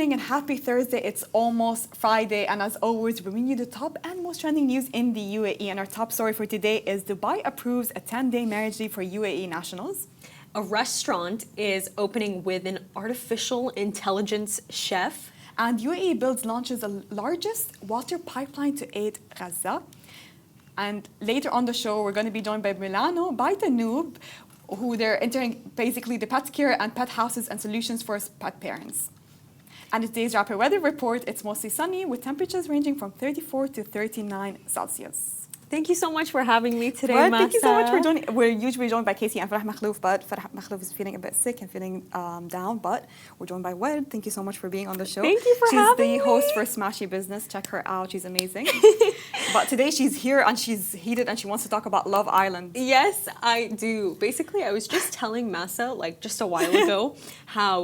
morning and happy Thursday. It's almost Friday, and as always, we bring you the top and most trending news in the UAE. And our top story for today is Dubai approves a 10-day marriage leave for UAE nationals. A restaurant is opening with an artificial intelligence chef. And UAE launches the largest water pipeline to aid Gaza. And later on the show, we're going to be joined by Milano, by Tanoob, who they're entering basically the pet care and pet houses and solutions for pet parents. And today's rapid weather report, it's mostly sunny with temperatures ranging from 34 to 39 Celsius. Thank you so much for having me today, Well, Masa. thank you so much for joining. We're usually joined by Casey and Farah Makhlouf, but Farah Makhlouf is feeling a bit sick and feeling down, but we're joined by Wed. Thank you so much for being on the show. Thank you for having me. She's the host for Smashy Business. Check her out. She's amazing. But today she's here and she's heated and she wants to talk about Love Island. Yes, I do. Basically, I was just telling Masa, like just a while ago, how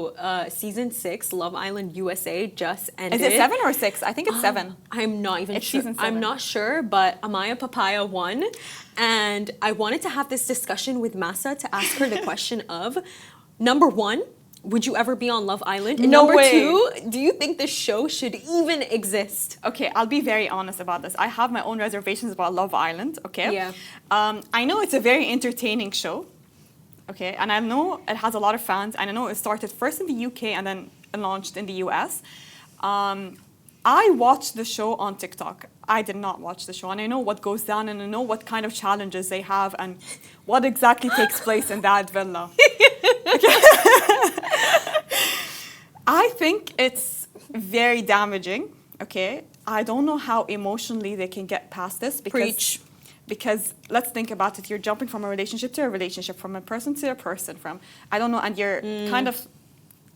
season 6, Love Island USA, just ended. Is it 7 or 6? I think it's 7. I'm not even It's sure. season 7. I'm not sure, but Amaya Papaya won. And I wanted to have this discussion with Masa to ask her the question of, number 1, would you ever be on Love Island? And No number way. 2, do you think this show should even exist? Okay, I'll be very honest about this. I have my own reservations about Love Island, okay? Yeah. I know it's a very entertaining show, okay? And I know it has a lot of fans, and I know it started first in the UK and then launched in the US. I watched the show on TikTok. I did not watch the show, and I know what goes down, and I know what kind of challenges they have, and what exactly takes place in that villa. I think it's very damaging, okay? I don't know how emotionally they can get past this because let's think about it. You're jumping from a relationship to a relationship, from a person to a person, I don't know, and you're kind of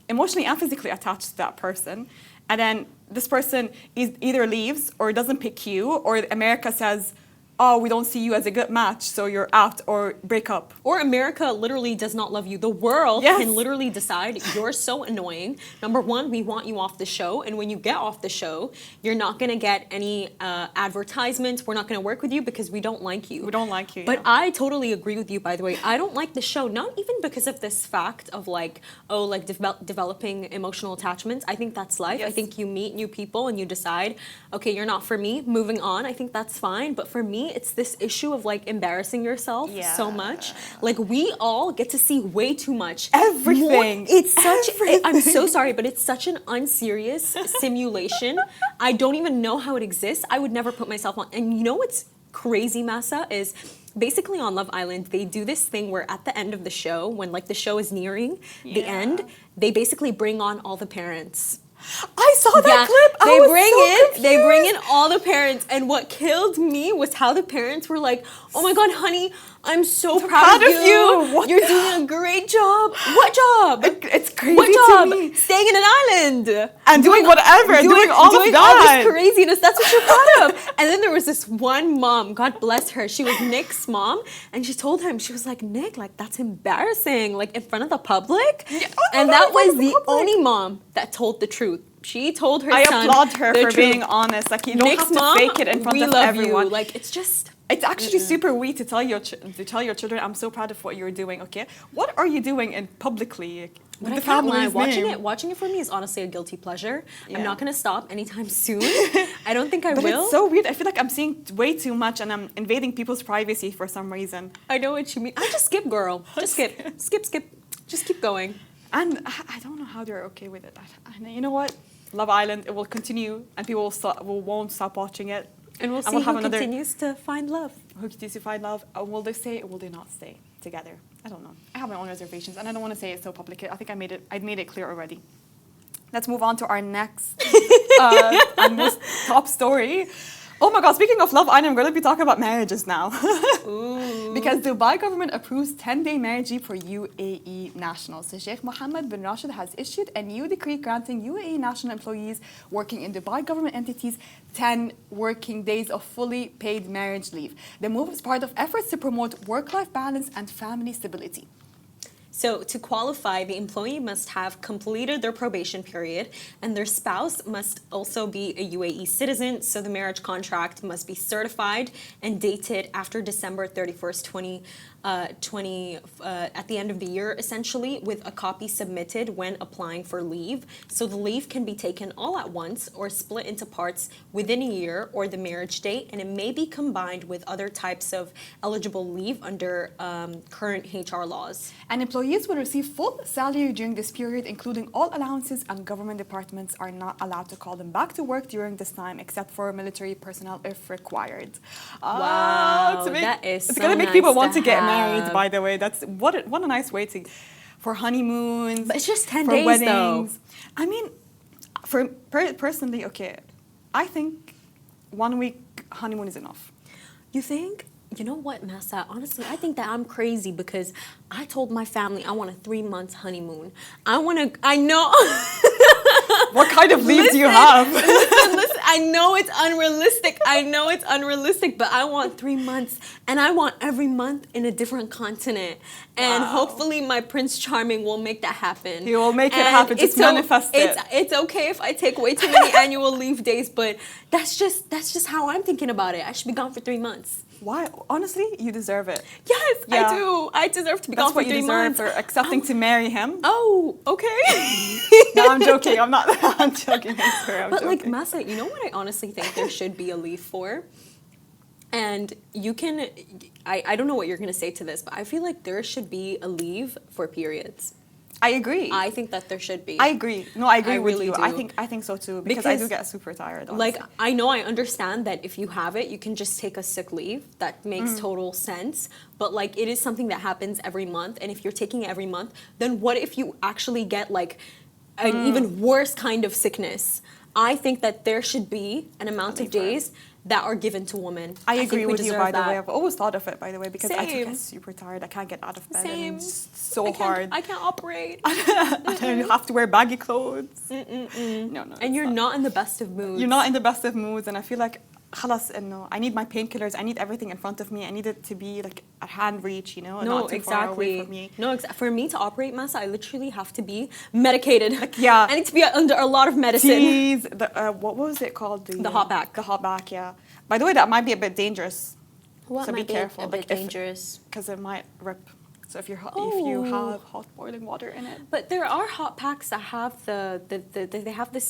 emotionally and physically attached to that person. And then this person either leaves or doesn't pick you, or America says, oh, we don't see you as a good match, so you're out, or break up. Or America literally does not love you. The world can literally decide you're so annoying. Number 1, we want you off the show. And when you get off the show, you're not going to get any advertisements. We're not going to work with you because we don't like you. We don't like you. But I totally agree with you, by the way. I don't like the show, not even because of this fact of like, oh, like developing emotional attachments. I think that's life. Yes. I think you meet new people and you decide, okay, you're not for me, moving on. I think that's fine. But for me, it's this issue of like embarrassing yourself so much. Like we all get to see way too much. Everything. It's such, I'm so sorry, but it's such an unserious simulation. I don't even know how it exists. I would never put myself on. And you know what's crazy, Masa, is basically on Love Island, they do this thing where at the end of the show, when like the show is nearing the end, they basically bring on all the parents. I saw that clip. They bring in all the parents, and what killed me was how the parents were like, "Oh my God, honey, I'm so proud of you. You're doing a great job. What job? It's crazy What job? to me. Staying in an island And doing whatever, doing all of that. All this craziness. That's what you're proud of." And then there was this one mom, God bless her. She was Nick's mom, and she told him, she was like, "Nick, like that's embarrassing, like in front of the public." And that was the only mom that told the truth. She told her son. I applaud her for being honest. Like you don't Nick's have to mom, fake it in front of everyone. You. Like it's just. It's actually super weird to tell your children, "I'm so proud of what you're doing." Okay, what are you doing in publicly? But I can't lie. Watching it for me is honestly a guilty pleasure. I'm not gonna stop anytime soon. I don't think I will. It's so weird. I feel like I'm seeing way too much, and I'm invading people's privacy for some reason. I know what you mean. I just skip, girl. Just skip. Just keep going. And I don't know how they're okay with it. You know what? Love Island. It will continue, and people won't stop watching it. And we'll see who continues to find love. Who continues to find love? Will they stay or will they not stay together? I don't know. I have my own reservations, and I don't want to say it so publicly. I think I made it clear already. Let's move on to our next and most top story. Oh my God, speaking of Love Island, I'm going to be talking about marriages now. Because Dubai government approves 10-day marriage leave for UAE nationals. So Sheikh Mohammed bin Rashid has issued a new decree granting UAE national employees working in Dubai government entities 10 working days of fully paid marriage leave. The move is part of efforts to promote work-life balance and family stability. So to qualify, the employee must have completed their probation period, and their spouse must also be a UAE citizen, so the marriage contract must be certified and dated after December 31st, at the end of the year, essentially, with a copy submitted when applying for leave. So the leave can be taken all at once or split into parts within a year or the marriage date, and it may be combined with other types of eligible leave under current HR laws. And employees will receive full salary during this period, including all allowances, and government departments are not allowed to call them back to work during this time, except for military personnel if required. Wow, that is it's so gonna make nice people want to to get have. married. By the way, that's what a nice way to for honeymoons. But it's just 10 for days, weddings. though. I mean, personally, okay, I think 1 week honeymoon is enough. You think? You know what, Massa? Honestly, I think that I'm crazy because I told my family I want a 3 months honeymoon. I know. What kind of leave do you have? Listen, I know it's unrealistic, but I want 3 months, and I want every month in a different continent. And hopefully my Prince Charming will make that happen. He will make it happen, just manifest it. It's okay if I take way too many annual leave days, but that's just how I'm thinking about it. I should be gone for 3 months. Why? Honestly, you deserve it. Yes, Yeah. I do. I deserve to be That's gone for what you 3 deserve months. for accepting to marry him. Oh, okay. No, I'm joking. I'm not. I'm joking. I swear, I'm But joking. like, Massa, you know what I honestly think there should be a leave for? And you can, I don't know what you're going to say to this, but I feel like there should be a leave for periods. I agree. I think that there should be. I agree. No, I agree I with really you. do. I think so too because I do Because, get super tired. Honestly. Like, I know I understand that if you have it, you can just take a sick leave. That makes total sense. But like, it is something that happens every month. And if you're taking it every month, then what if you actually get like an even worse kind of sickness? I think that there should be an amount of days that are given to women. I think agree we with you, deserve by the that. way. I've always thought of it, by the way, because I do Same. get super tired. I can't get out of bed. Same. And it's so hard. I can't operate. And then you have to wear baggy clothes. No. And you're not in the best of moods. You're not in the best of moods, and I feel like خلاص إنه I need my painkillers. I need everything in front of me. I need it to be like at hand reach, you know, and No, not too far away from me. No, for me to operate, Massa, I literally have to be medicated. yeah. I need to be under a lot of medicine. Please, what was it called? The hot back. The hot back, yeah. By the way, that might be a bit dangerous. What So be might careful, be a bit like, if- dangerous? Because it might rip. So if you have hot boiling water in it, But there are hot packs that have they have this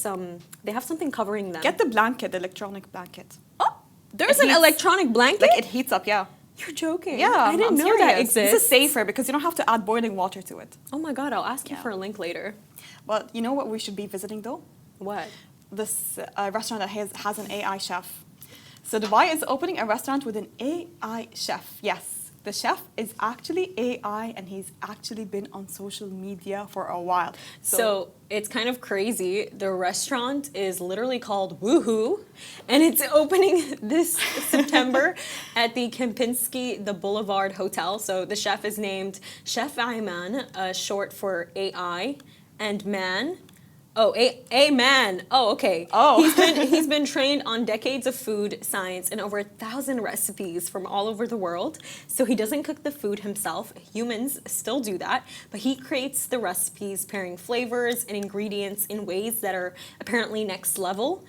they have something covering them. get the blanket, the electronic blanket. Oh, there's It an heats- electronic blanket. Like it heats up, yeah. You're joking. Yeah, I didn't I'm know that serious. exists. This is safer because you don't have to add boiling water to it. Oh my god, I'll ask you Yeah. for a link later. But you know what we should be visiting though? What? This restaurant that has an AI chef. So Dubai is opening a restaurant with an AI chef. Yes, the chef is actually AI and he's actually been on social media for a while. So it's kind of crazy. The restaurant is literally called Woohoo, and it's opening this September at the Kempinski, the Boulevard Hotel. So the chef is named Chef Ayman, short for AI, and man. Oh, a man. Oh, okay. Oh. He's been trained on decades of food science and over 1,000 recipes from all over the world. So he doesn't cook the food himself. Humans still do that, but he creates the recipes, pairing flavors and ingredients in ways that are apparently next level.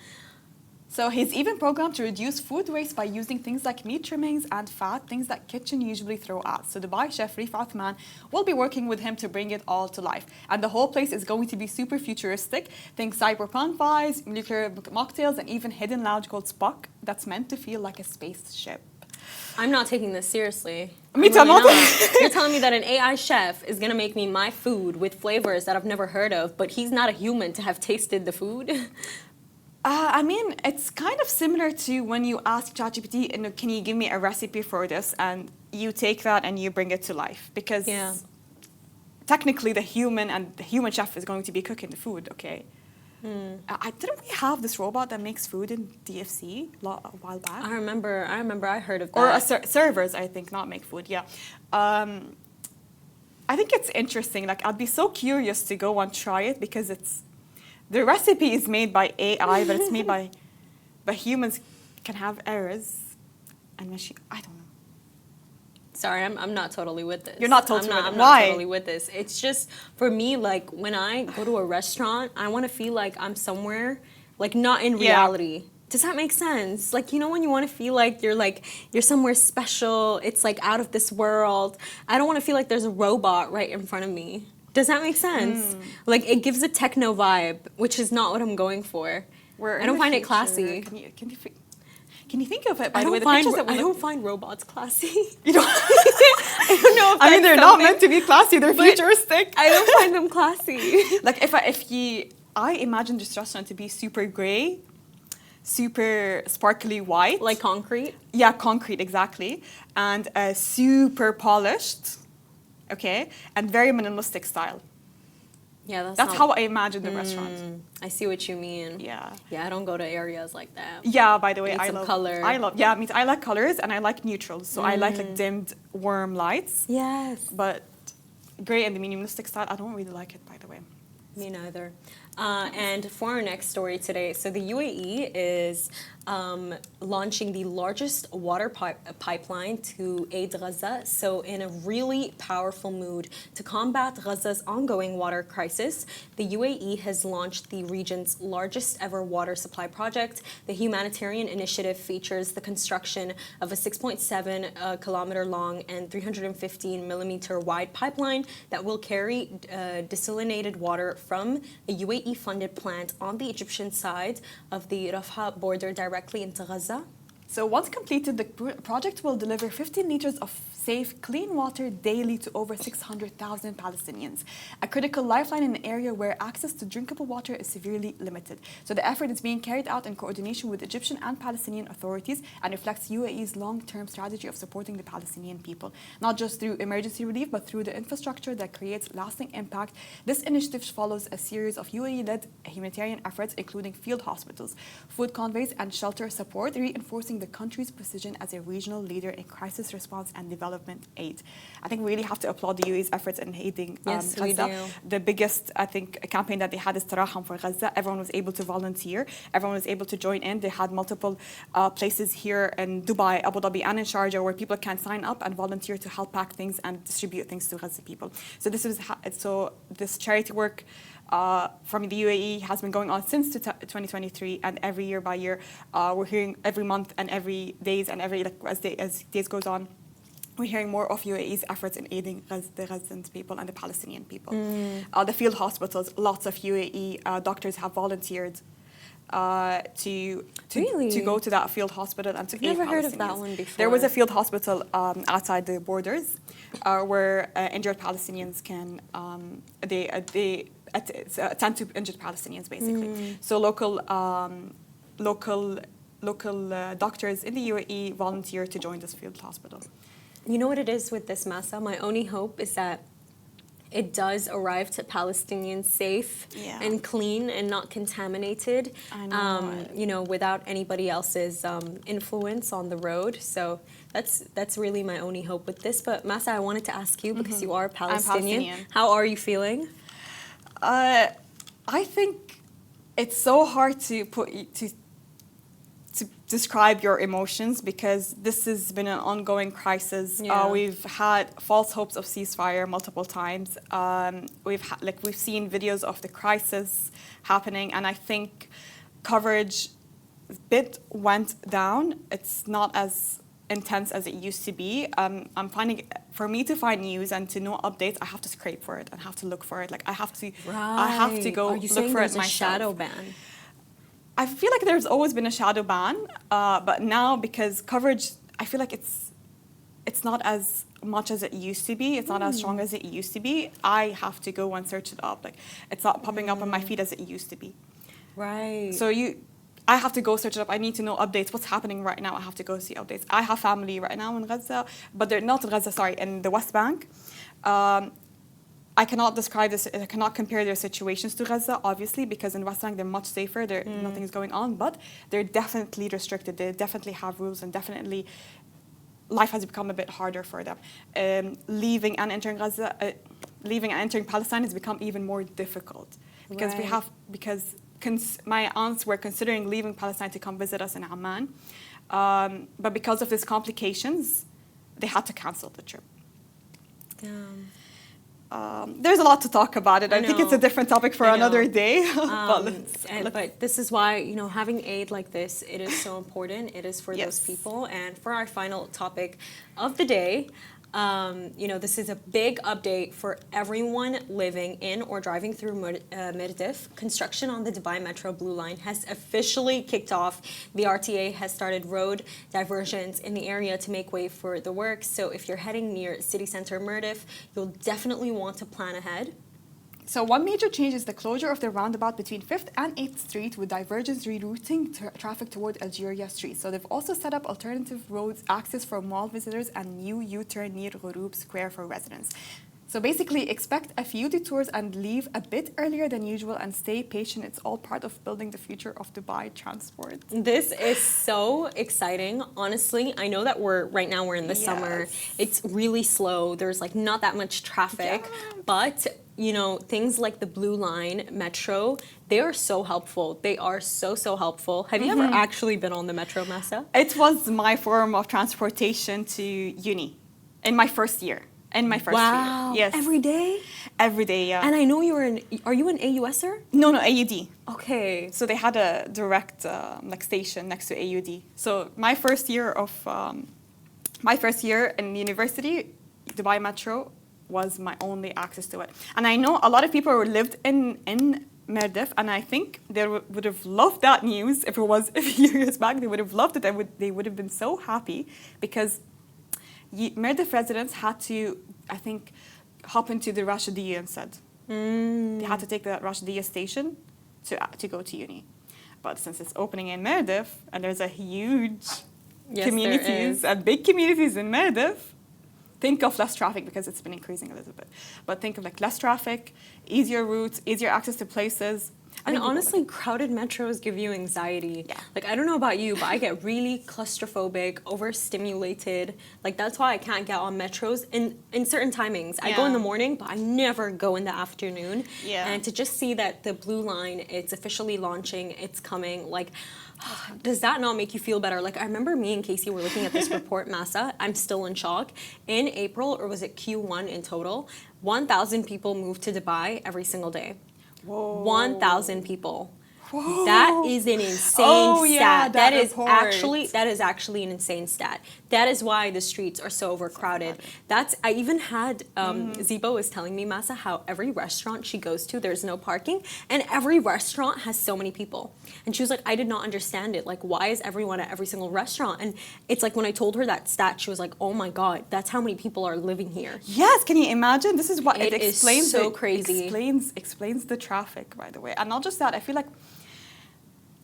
So he's even programmed to reduce food waste by using things like meat trimmings and fat, things that kitchen usually throw out. So Dubai chef Rifat Man will be working with him to bring it all to life. And the whole place is going to be super futuristic. Think cyberpunk vibes, nuclear mocktails, and even hidden lounge called Spock that's meant to feel like a spaceship. I'm not taking this seriously. Me too, I'm I'm really not. not. You're telling me that an AI chef is gonna make me my food with flavors that I've never heard of, but he's not a human to have tasted the food? I mean, it's kind of similar to when you ask ChatGPT, can you give me a recipe for this? And you take that and you bring it to life. Because Yeah. technically the human chef is going to be cooking the food, okay? Didn't we have this robot that makes food in DFC a while back? I remember I heard of that. Or servers, I think, not make food, yeah. I think it's interesting. Like, I'd be so curious to go and try it because the recipe is made by AI, but it's made by humans can have errors. And I don't know. Sorry, I'm not totally with this. You're not totally with it. I'm Why? not totally with this. It's just, for me, like, when I go to a restaurant, I want to feel like I'm somewhere, like, not in Yeah. reality. Does that make sense? Like, you know, when you want to feel like you're somewhere special, it's like out of this world. I don't want to feel like there's a robot right in front of me. Does that make sense? Like, it gives a techno vibe, which is not what I'm going going for. I don't find it classy. Can you think of it? By the way, the pictures that I don't find robots classy. You don't. I don't know if I mean, they're that's not something, meant to be classy. They're but futuristic. I don't find them classy. Like I imagine this restaurant to be super grey, super sparkly white. Like concrete? Yeah, concrete, exactly. And super polished, okay? And very minimalistic style. Yeah, That's how I imagine the restaurant. I see what you mean. Yeah. Yeah, I don't go to areas like that. Yeah, by the way, Need I some love color. Yeah, I like colors and I like neutrals. So I like dimmed, warm lights. Yes. But grey and the minimalistic style, I don't really like it, by the way. Me neither. And for our next story today, so the UAE is launching the largest water pipeline to aid Gaza. So in a really powerful mood to combat Gaza's ongoing water crisis, the UAE has launched the region's largest ever water supply project. The humanitarian initiative features the construction of a 6.7 kilometer long and 315 millimeter wide pipeline that will carry desalinated water from a UAE-funded plant on the Egyptian side of the Rafah border directly into Gaza. So once completed, the project will deliver 15 liters of safe, clean water daily to over 600,000 Palestinians, a critical lifeline in an area where access to drinkable water is severely limited. So the effort is being carried out in coordination with Egyptian and Palestinian authorities and reflects UAE's long-term strategy of supporting the Palestinian people, not just through emergency relief, but through the infrastructure that creates lasting impact. This initiative follows a series of UAE-led humanitarian efforts, including field hospitals, food convoys, and shelter support, reinforcing the country's position as a regional leader in crisis response and development aid. I think we really have to applaud the UAE's efforts in aiding Yes, Gaza. we do. The biggest, I think, campaign that they had is Tarahum for Gaza. Everyone was able to volunteer. Everyone was able to join in. They had multiple places here in Dubai, Abu Dhabi, and in Sharjah where people can sign up and volunteer to help pack things and distribute things to Gaza people. So this charity work from the UAE has been going on since 2023, and every year by year, we're hearing every month and every days and as days goes on, we're hearing more of UAE's efforts in aiding the Gazan people and the Palestinian people. The field hospitals, lots of UAE doctors have volunteered to go to that field hospital and to aid Never heard of Palestinians. that one before. There was a field hospital outside the borders where injured Palestinians can attend to injured Palestinians, basically. So local doctors in the UAE volunteer to join this field hospital. You know what it is with this masa? My only hope is that it does arrive to Palestinians safe and clean and not contaminated, I know. without anybody else's influence on the road. So that's really my only hope with this. But Masa, I wanted to ask you, because you are Palestinian. Palestinian. How are you feeling? I think it's so hard to describe your emotions, because this has been an ongoing crisis. Yeah. We've had false hopes of ceasefire multiple times. We've seen videos of the crisis happening, and I think coverage bit went down. It's not as intense as it used to be. I'm finding, for me to find news and to know updates, I have to scrape for it and have to look for it. I have to go look for it myself. A shadow ban? I feel like there's always been a shadow ban, but now, because coverage, I feel like it's not as much as it used to be. It's not as strong as it used to be. I have to go and search it up. It's not popping up on my feed as it used to be. Right. So I have to go search it up. I need to know updates. What's happening right now? I have to go see updates. I have family right now in Gaza, but they're not in Gaza, sorry, in the West Bank. I cannot describe this, I cannot compare their situations to Gaza, obviously, because in West Bank they're much safer, nothing is going on, but they're definitely restricted. They definitely have rules, and definitely life has become a bit harder for them. Leaving and entering Palestine has become even more difficult, because my aunts were considering leaving Palestine to come visit us in Amman, but because of these complications, they had to cancel the trip. there's a lot to talk about it. I think it's a know. different topic for I another know. day. But this is why, having aid like this, it is so important. It is for those Yes. people. And for our final topic of the day, this is a big update for everyone living in or driving through Mirdif. Construction on the Dubai Metro Blue Line has officially kicked off. The RTA has started road diversions in the area to make way for the work. So if you're heading near city center Mirdif, you'll definitely want to plan ahead. So one major change is the closure of the roundabout between 5th and 8th Street with divergence rerouting traffic toward Algeria Street. So they've also set up alternative roads access for mall visitors and new U-turn near Ghoroub Square for residents. So basically expect a few detours and leave a bit earlier than usual and stay patient. It's all part of building the future of Dubai transport. This is so exciting. Honestly, I know that right now we're in the summer. Yes. It's really slow. There's like not that much traffic, but things like the Blue Line Metro, they are so helpful. They are so, so helpful. Have you ever actually been on the Metro, Massa? It was my form of transportation to uni in my first year. Wow. Yes. Every day? Every day, yeah. And I know are you an AUSer? No, AUD. Okay. So they had a direct station next to AUD. So my first year in university, Dubai Metro was my only access to it. And I know a lot of people who lived in Mirdif, and I think they would have loved that news if it was a few years back. They would have loved it. They would have been so happy because Mirdif residents had to, I think, hop into the Rashidiyya instead. They had to take the Rashidiyya station to go to uni. But since it's opening in Mirdif, and there's a huge communities and big communities in Mirdif, think of less traffic because it's been increasing a little bit. But think of less traffic, easier routes, easier access to places. And honestly, crowded metros give you anxiety. Yeah. I don't know about you, but I get really claustrophobic, overstimulated. That's why I can't get on metros in certain timings. I go in the morning, but I never go in the afternoon. Yeah. And to just see that the Blue Line, it's officially launching, it's coming, does that not make you feel better? I remember me and Casey were looking at this report, Massa. I'm still in shock. In April, or was it Q1 in total, 1,000 people moved to Dubai every single day. Whoa. 1,000 people. Whoa. That is an insane stat. Yeah, that is actually an insane stat. That is why the streets are so overcrowded. I even had Zibo was telling me, Massa, how every restaurant she goes to, there's no parking, and every restaurant has so many people. And she was like, I did not understand it. Why is everyone at every single restaurant? And it's when I told her that stat, she was like, oh my God, that's how many people are living here. Yes, can you imagine? This is what it explains. Is so crazy. Explains the traffic, by the way. And not just that, I feel like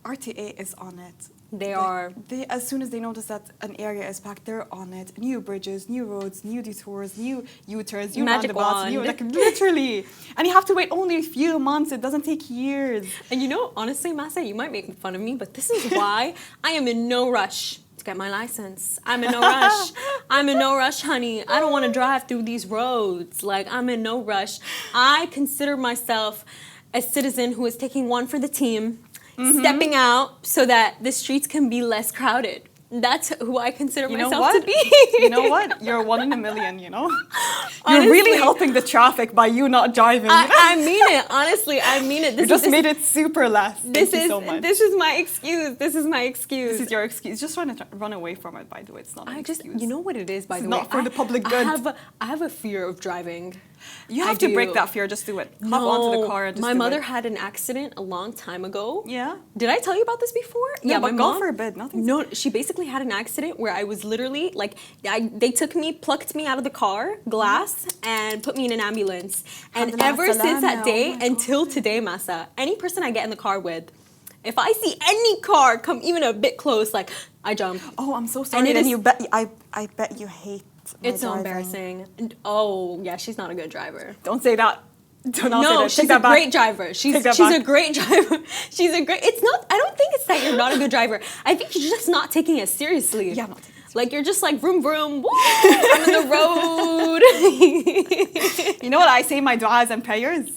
RTA is on it. They are. As soon as they notice that an area is packed, they're on it. New bridges, new roads, new detours, new U-turns, new Magic roundabouts, wand. literally. And you have to wait only a few months. It doesn't take years. And honestly, Massa, you might make fun of me, but this is why I am in no rush to get my license. I'm in no rush. I'm in no rush, honey. I don't want to drive through these roads. I'm in no rush. I consider myself a citizen who is taking one for the team. Stepping out so that the streets can be less crowded. That's who I consider myself to be. You know what? You're one in a million, You're really helping the traffic by you not driving. I mean it. Honestly, I mean it. You just made it super less. Thank you so much. This is my excuse. This is my excuse. This is your excuse. Just trying to run away from it, by the way. It's not an excuse. You know what it is, by the way? It's not for the public good. I have a fear of driving. You have to break that fear. Just do it. Hop onto the car and just my do mother it. had an accident a long time ago. Yeah. Did I tell you about this before? Yeah, my but mom, God forbid, nothing. No, she basically had an accident where I was literally they plucked me out of the car glass and put me in an ambulance. And ever since that day until today, Massa, any person I get in the car with, if I see any car come even a bit close, I jump. Oh, I'm so sorry. And I bet you hate. It's so embarrassing. Oh, yeah, she's not a good driver. Don't say that. No, she's a great driver. She's a great driver. She's a great. It's not. I don't think it's that you're not a good driver. I think you're just not taking it seriously. Yeah, I'm not taking it seriously. You're just vroom vroom. Woo, I'm in the road. You know what I say? My du'as and prayers.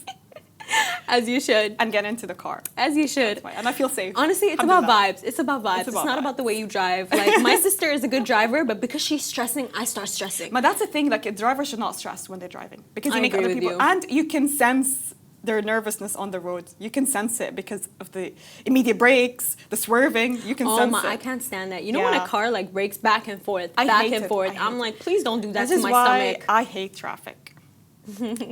As you should. and get into the car. As you should. And I feel safe. Honestly, it's about vibes. It's about vibes. It's not vibes. about the way you drive. Like, my sister is a good driver, but because she's stressing, I start stressing. But that's the thing, like a driver should not stress when they're driving because you I make agree other with people, you. and you can sense their nervousness on the road. You can sense it because of the immediate brakes, the swerving. You can Oh sense my, it. I can't stand that. You know when a Yeah. car like brakes back and forth, I back hate and it. forth. I hate I'm it. like, please don't do that This to is my why stomach. I hate traffic.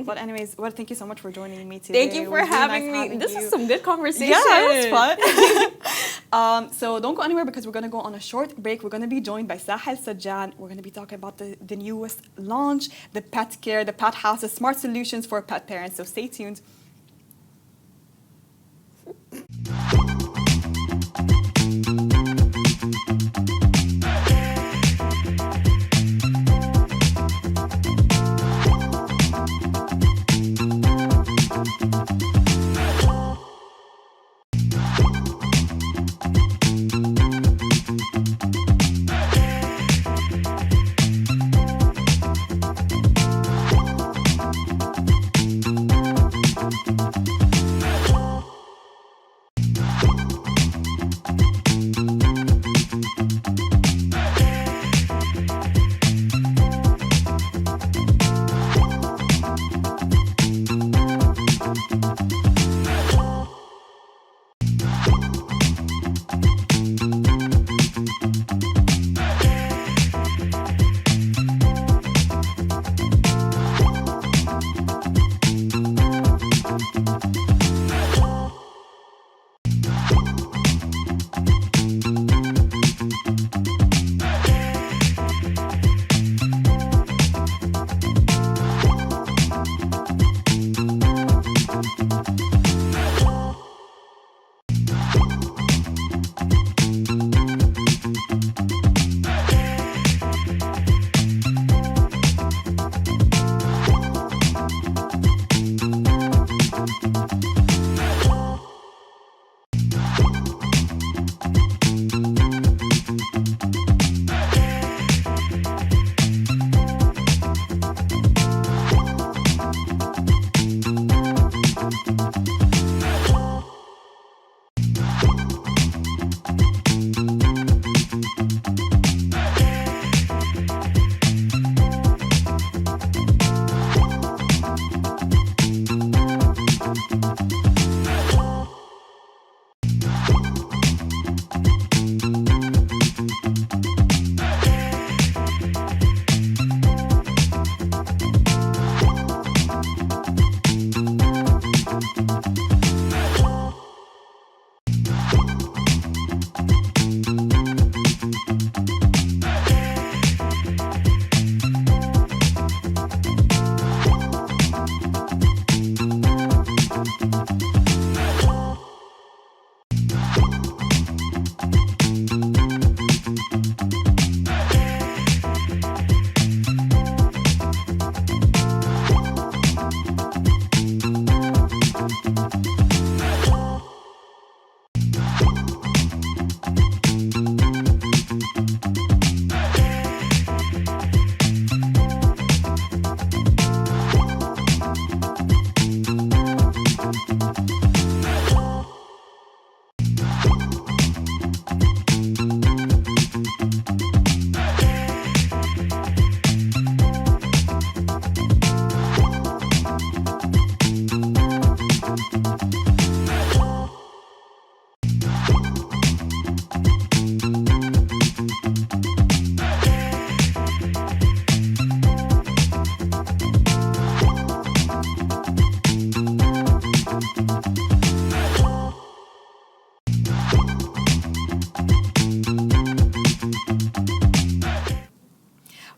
But anyways, well, thank you so much for joining me today. Thank you It for was really having nice me. having This you. is some good conversation. Yeah, it was fun. So don't go anywhere because we're going to go on a short break. We're going to be joined by Sahel Sajjan. We're going to be talking about the newest launch, the pet care, the pet house, the smart solutions for pet parents. So stay tuned.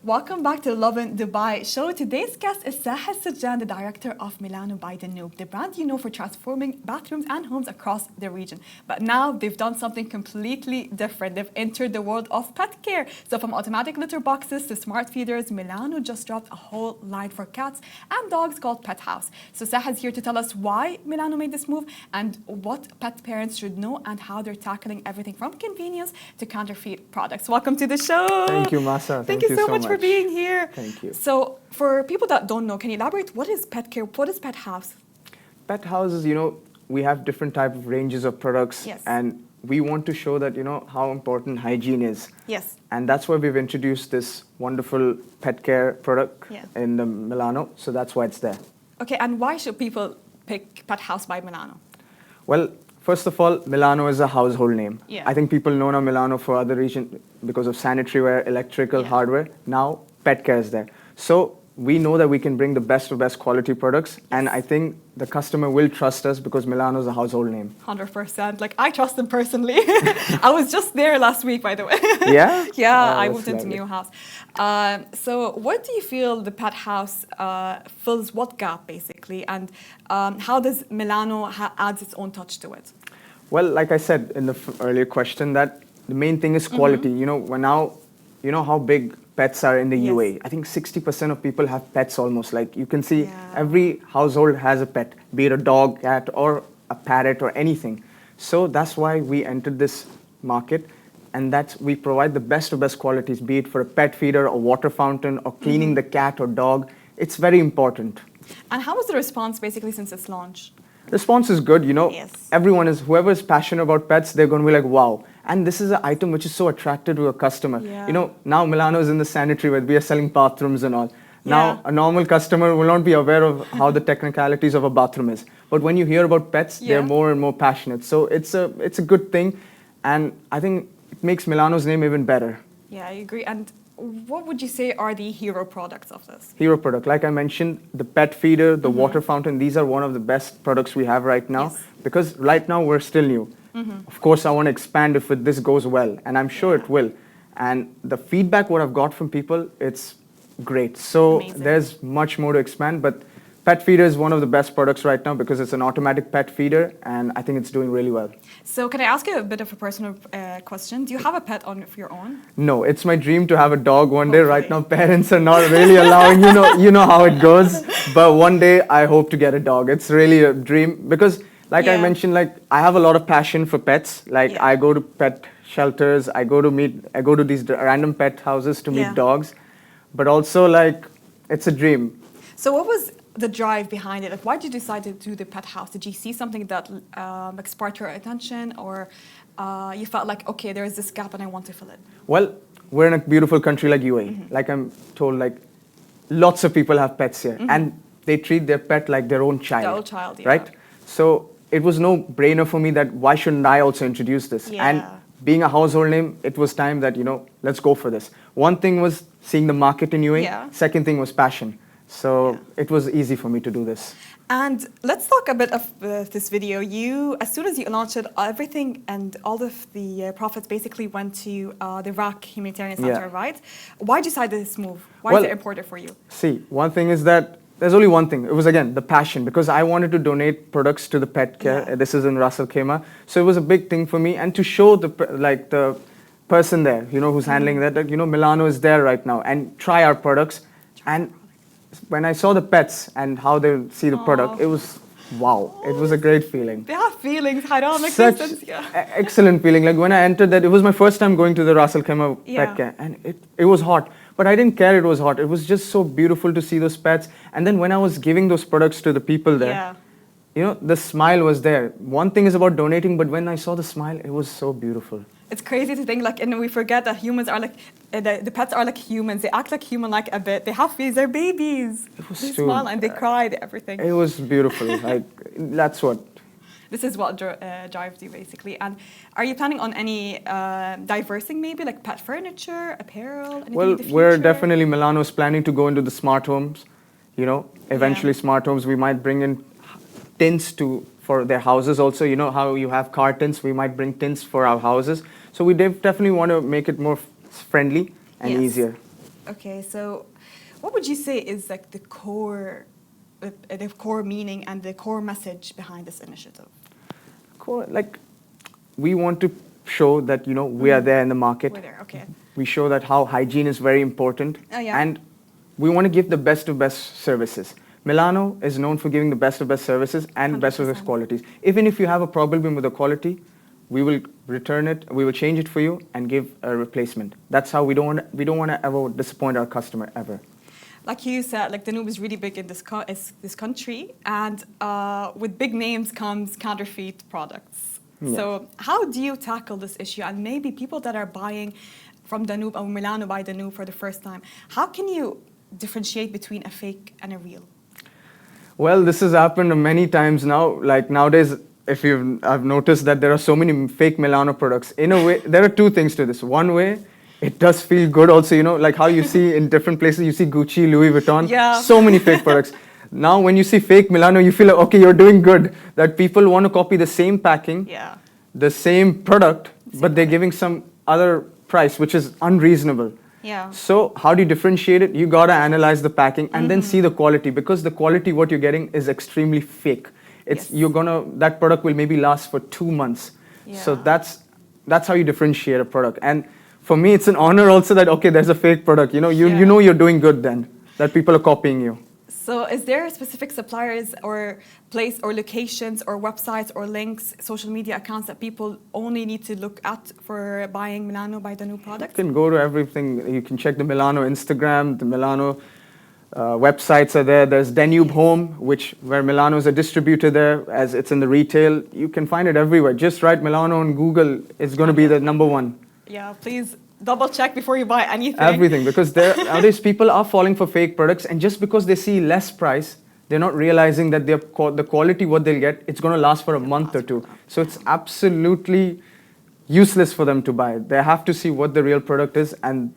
Welcome back to Lovin Dubai show. Today's guest is Sahel Sajjan, the director of Milano by Danube, the brand you know for transforming bathrooms and homes across the region. But now they've done something completely different. They've entered the world of pet care. So from automatic litter boxes to smart feeders, Milano just dropped a whole line for cats and dogs called Pet House. So Sahel's here to tell us why Milano made this move and what pet parents should know and how they're tackling everything from convenience to counterfeit products. Welcome to the show. Thank you, Masa. Thank you so much for being here. Thank you. So, for people that don't know, can you elaborate what is pet care? What is Pet House? pet houses, we have different type of ranges of products. Yes. And we want to show that, how important hygiene is. Yes. And that's why we've introduced this wonderful pet care product in the Milano. So that's why it's there. Okay, and why should people pick Pet House by Milano? Well, first of all, Milano is a household name. Yeah. I think people know now Milano for other regions because of sanitary ware, electrical, hardware. Now, pet care is there. So we know that we can bring the best of best quality products. Yes. And I think the customer will trust us because Milano is a household name. 100%. Like, I trust them personally. I was just there last week, by the way. Yeah? Yeah, I moved into a new house. So what do you feel the Pet House fills what gap, basically? And how does Milano adds its own touch to it? Well, like I said in the earlier question, that the main thing is quality. We're now how big pets are in the UAE. I think 60% of people have pets almost. Like you can see every household has a pet, be it a dog, cat, or a parrot or anything. So that's why we entered this market, and we provide the best of best qualities, be it for a pet feeder, a water fountain, or cleaning the cat or dog. It's very important. And how was the response basically since its launch? Response is good, whoever is passionate about pets, they're going to be like, wow. And this is an item which is so attractive to a customer. Yeah. Now Milano is in the sanitary where we are selling bathrooms and all. Now, a normal customer will not be aware of how the technicalities of a bathroom is. But when you hear about pets, they're more and more passionate. So it's a good thing. And I think it makes Milano's name even better. Yeah, I agree. And what would you say are the hero products of this? Hero product. Like I mentioned, the pet feeder, the water fountain, these are one of the best products we have right now. Yes. Because right now we're still new. Of course, I want to expand if this goes well. And I'm sure it will. And the feedback what I've got from people, it's great. So there's much more to expand. But pet feeder is one of the best products right now because it's an automatic pet feeder. And I think it's doing really well. So can I ask you a bit of a personal question? Do you have a pet of your own? No, it's my dream to have a dog one day. Right now, parents are not really allowing, you know how it goes. But one day, I hope to get a dog. It's really a dream because, like I mentioned, I have a lot of passion for pets. I go to pet shelters. I go to these random pet houses to meet dogs. But also, it's a dream. So what was the drive behind it? Why did you decide to do the pet house? Did you see something that sparked your attention, or you felt like, okay, there is this gap and I want to fill it? Well, we're in a beautiful country like UAE. Like I'm told, lots of people have pets here, and they treat their pet like their own child. Their own child, right? So it was no brainer for me that why shouldn't I also introduce this? Yeah. And being a household name, it was time that, let's go for this. One thing was seeing the market in UAE. Yeah. Second thing was passion. So it was easy for me to do this. And let's talk a bit of this video. As soon as you launched it, everything and all of the profits basically went to the Iraq Humanitarian Center, right? Why decide this move? Why is it important for you? See, one thing is that there's only one thing. It was, again, the passion, because I wanted to donate products to the pet care. Yeah. This is in Ras Al Khaimah. So it was a big thing for me. And to show the person there, who's handling that, Milano is there right now, and try our products. And when I saw the pets and how they see the product, it was, wow. It was a great feeling. They have feelings, Haram. Such excellent feeling. Like when I entered that, it was my first time going to the Ras Al Khaimah pet care. And it was hot. But I didn't care it was hot. It was just so beautiful to see those pets. And then when I was giving those products to the people there, the smile was there. One thing is about donating, but when I saw the smile, it was so beautiful. It's crazy to think, and we forget that humans are the pets are like humans. They act like human-like a bit. They have feelings. They're babies. They smile and they cry. Everything. It was beautiful. That's what. This is what drives you, basically. And are you planning on any diversing, maybe, like pet furniture, apparel, anything well, in the future? We're definitely, Milano's planning to go into the smart homes, eventually smart homes. We might bring in tints for their houses also. You know how you have car tints? We might bring tints for our houses. So we definitely want to make it more friendly and easier. Okay, so what would you say is the core meaning and the core message behind this initiative? We want to show that, we are there in the market. We're there, okay. We show that how hygiene is very important. And we want to give the best of best services. Milano is known for giving the best of best services and 100%. Best of best qualities. Even if you have a problem with the quality, we will return it, we will change it for you and give a replacement. That's how we don't want to ever disappoint our customer, ever. like you said, like Danube is really big in this country, and with big names comes counterfeit products. Yeah. So how do you tackle this issue? And maybe people that are buying from Danube or Milano by Danube for the first time, how can you differentiate between a fake and a real? Well, this has happened many times now. Like nowadays, I've noticed that there are so many fake Milano products. In a way, there are two things to this. One way, it does feel good also, you know, like how you see in different places, you see Gucci, Louis Vuitton, Yeah. so many fake products. Now, when you see fake Milano, you feel like, okay, you're doing good. That people want to copy the same packing, Yeah. the same product, but they're giving some other price, which is unreasonable. Yeah. So how do you differentiate it? You gotta analyze the packing and then see the quality, because the quality what you're getting is extremely fake. It's Yes. that product will maybe last for 2 months. So Yeah. that's how you differentiate a product. And for me, it's an honor also that okay, there's a fake product. You know, you Yeah. know you're doing good then, that people are copying you. So is there specific suppliers or place or locations or websites or links, social media accounts that people only need to look at for buying Milano by Danube You products? can go to everything. You can check the Milano Instagram, the Milano websites are there. There's Danube Home, where Milano is a distributor there, as it's in the retail. You can find it everywhere. Just write Milano on Google. It's going to be the number one. Yeah, please double check before you buy anything. Everything, because nowadays people are falling for fake products, and just because they see less price, they're not realizing that the quality what they'll get, it's going to last for a month or two. So it's absolutely useless for them to buy. They have to see what the real product is, and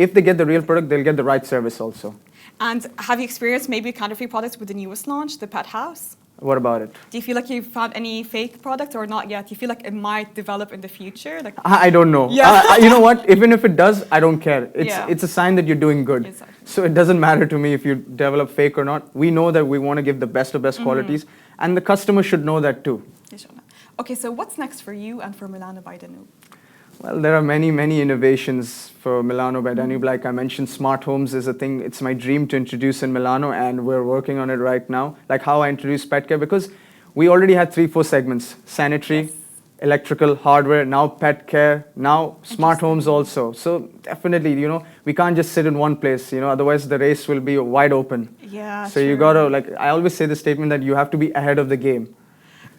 if they get the real product, they'll get the right service also. And have you experienced maybe counterfeit products with the newest launch, the Pet House? What about it? Do you feel like you've found any fake products or not yet? Do you feel like it might develop in the future? Like, I don't know. Yeah. You know what? Even if it does, I don't care. Yeah. It's a sign that you're doing good. Exactly. So it doesn't matter to me if you develop fake or not. We know that we want to give the best of best qualities, and the customer should know that too. okay, so what's next for you and for Milano by Danube? Well, there are many, many innovations for Milano by Danube. Like I mentioned, smart homes is a thing. It's my dream to introduce in Milano, and we're working on it right now. Like how I introduced pet care, because we already had 3-4 segments: sanitary, electrical, hardware, now pet care, now smart homes also. So definitely, you know, we can't just sit in one place, you know, otherwise the race will be wide open. Yeah, So you gotta, like, I always say the statement that you have to be ahead of the game.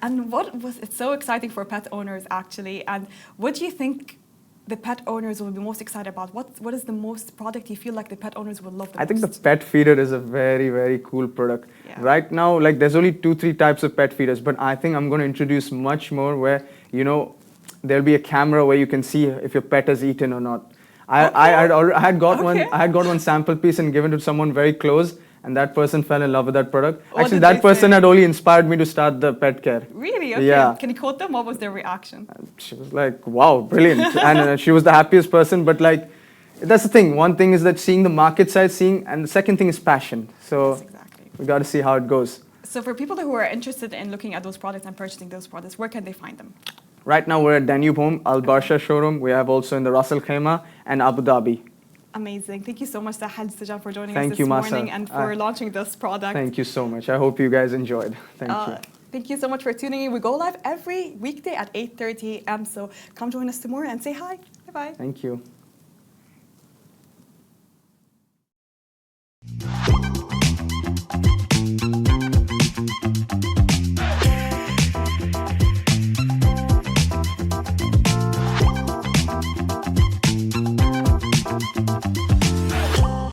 And it's so exciting for pet owners actually. And what do you think the pet owners will be most excited about? What is the most product you feel like the pet owners will love the most? I think the pet feeder is a very, very cool product. Yeah. Right now, like there's only 2-3 types of pet feeders, but I think I'm going to introduce much more where, you know, there'll be a camera where you can see if your pet has eaten or not. I had got one sample piece and given to someone very close, and that person fell in love with that product. What Actually, did that they person say? had only inspired me to start the pet care. Really? Okay. Yeah. Can you quote them? What was their reaction? She was like, wow, brilliant. And she was the happiest person. But like, that's the thing. One thing is that seeing the market side, and the second thing is passion. So Yes, exactly. we got to see how it goes. So for people who are interested in looking at those products and purchasing those products, where can they find them? Right now we're at Danube Home, Al Barsha showroom. We have also in the Ras Al Khaimah and Abu Dhabi. Amazing. Thank you so much, Sahal Sajan, for joining Thank us you, this Masa. morning and for launching this product. Thank you so much. I hope you guys enjoyed. Thank you. Thank you so much for tuning in. We go live every weekday at 8:30 a.m. So come join us tomorrow and say hi. Bye-bye. Thank you.